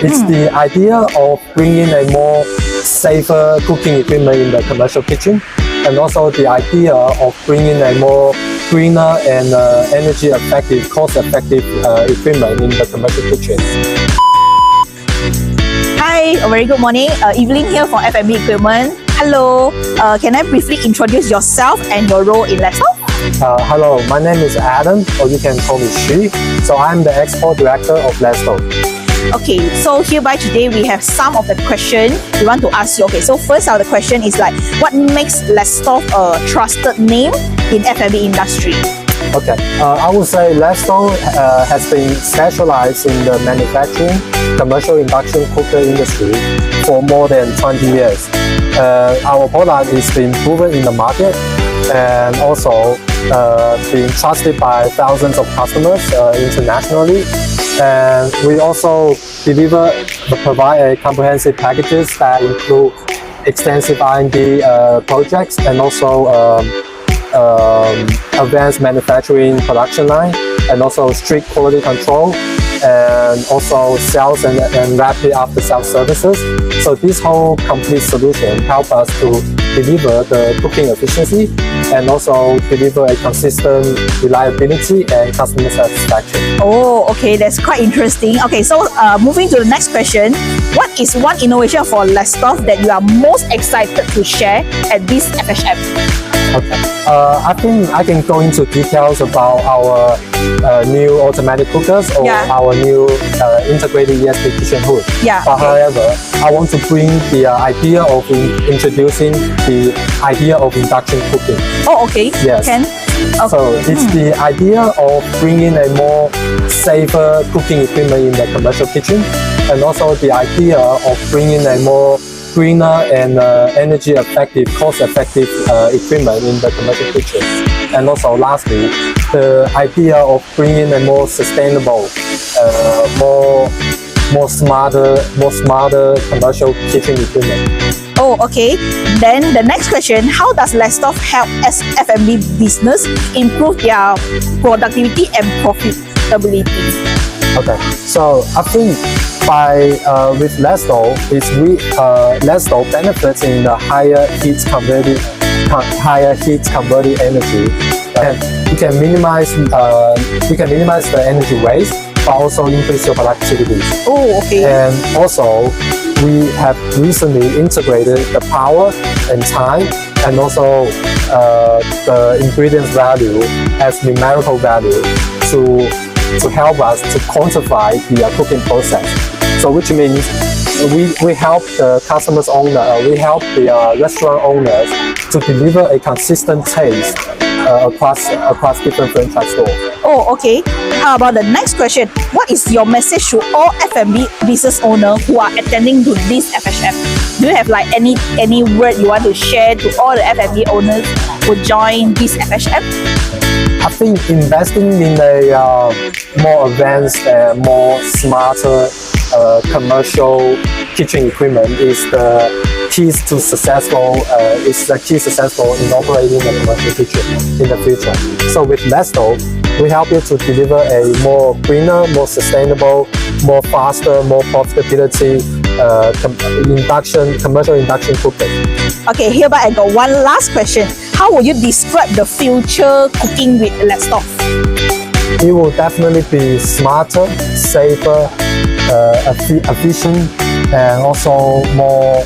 It's the idea of bringing a more safer cooking equipment in the commercial kitchen, and also the idea of bringing a more greener and energy effective, cost effective equipment in the commercial kitchen. Hi, a very good morning. Evelyn here from F&B Equipment. Hello, can I briefly introduce yourself and your role in Lestov? Hello, my name is Adam, or you can call me Xu. So I'm the export director of Lestov. Okay, so hereby today we have some of the questions we want to ask you. Okay, so first of the question is like, what makes Lestov a trusted name in F&B industry? Okay, I would say Lestov has been specialized in the manufacturing commercial induction cooker industry for more than 20 years. Our product is being proven in the market and also being trusted by thousands of customers internationally. And we also provide a comprehensive packages that include extensive R&D projects and also advanced manufacturing production line, and also strict quality control, and also sales and rapid after-sales services. So this whole complete solution helps us to deliver the cooking efficiency and also deliver a consistent reliability and customer satisfaction. Oh, okay, that's quite interesting. Okay, so moving to the next question, what is one innovation for Lestov that you are most excited to share at this FHM? Okay, I think I can go into details about our new automatic cookers or our new integrated ESP kitchen hood. But however, I want to bring the idea of introducing the idea of induction cooking. Oh, okay. Yes. Okay. So it's the idea of bringing a more safer cooking equipment in the commercial kitchen, and also the idea of bringing a more greener and energy effective, cost effective equipment in the commercial kitchen. And also lastly, the idea of bringing a more sustainable, more smarter commercial kitchen equipment. Oh, okay. Then the next question, how does Lestov help as F&B business improve their productivity and profitability? Okay, so I think with Lestov, Lestov benefits in the higher heat converted energy, and you can minimize the energy waste, but also increase your productivity. Oh, okay. And also, we have recently integrated the power and time, and also the ingredients value as numerical value to help us to quantify the cooking process. So which means we help the customer's owner, we help the restaurant owners to deliver a consistent taste across different franchise stores. Oh, okay. How about the next question? What is your message to all F&B business owners who are attending to this FHM? Do you have like any word you want to share to all the F&B owners who join this FHM? I think investing in a more advanced and more smarter commercial kitchen equipment is the key successful in operating a commercial kitchen in the future. So with Lestov, we help you to deliver a more greener, more sustainable, more faster, more profitability commercial induction cooker. Okay, hereby I got one last question. How would you describe the future cooking with Lestov? It will definitely be smarter, safer, efficient, and also more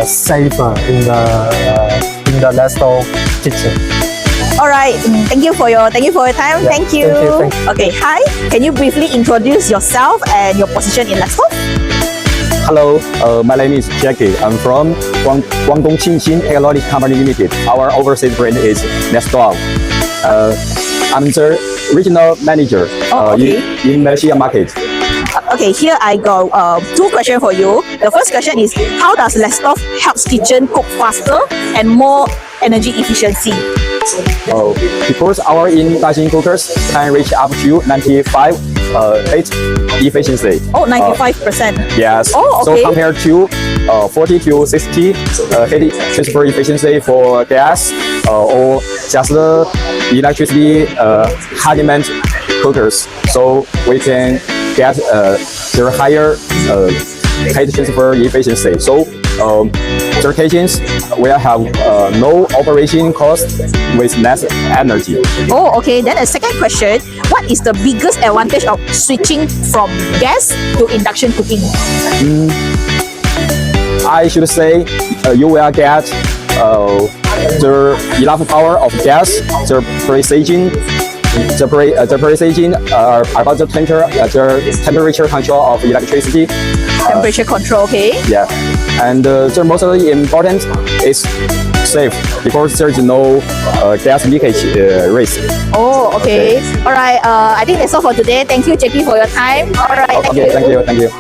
safer in the Lestov kitchen. All right, thank you for your time. Yeah, thank you. Thank you. Okay, hi. Can you briefly introduce yourself and your position in Lestov? Hello, my name is Jackie. I'm from 𝗟𝗲𝘀𝘁𝘃 Technology Company Limited. Our overseas brand is Lestov. I'm the regional manager in Malaysia market. Okay, here I got two questions for you. The first question is, how does Lestov help kitchen cook faster and more energy efficiency? Because our induction cookers can reach up to 95.8 efficiency. Oh, 95%. Yes. Oh, okay. So compared to 40 to 60 heat transfer efficiency for gas or just the electricity high demand cookers, so we can get their higher heat transfer efficiency. So their kitchens will have no operation cost with less energy. Oh, okay. Then the second question, what is the biggest advantage of switching from gas to induction cooking? I should say you will get the enough power of gas, the precision about the temperature control of electricity. Temperature control, okay. Yeah, and the most important is safe because there is no gas leakage risk. Oh, okay. All right. I think that's all for today. Thank you, Jackie, for your time. All right. Okay, thank you.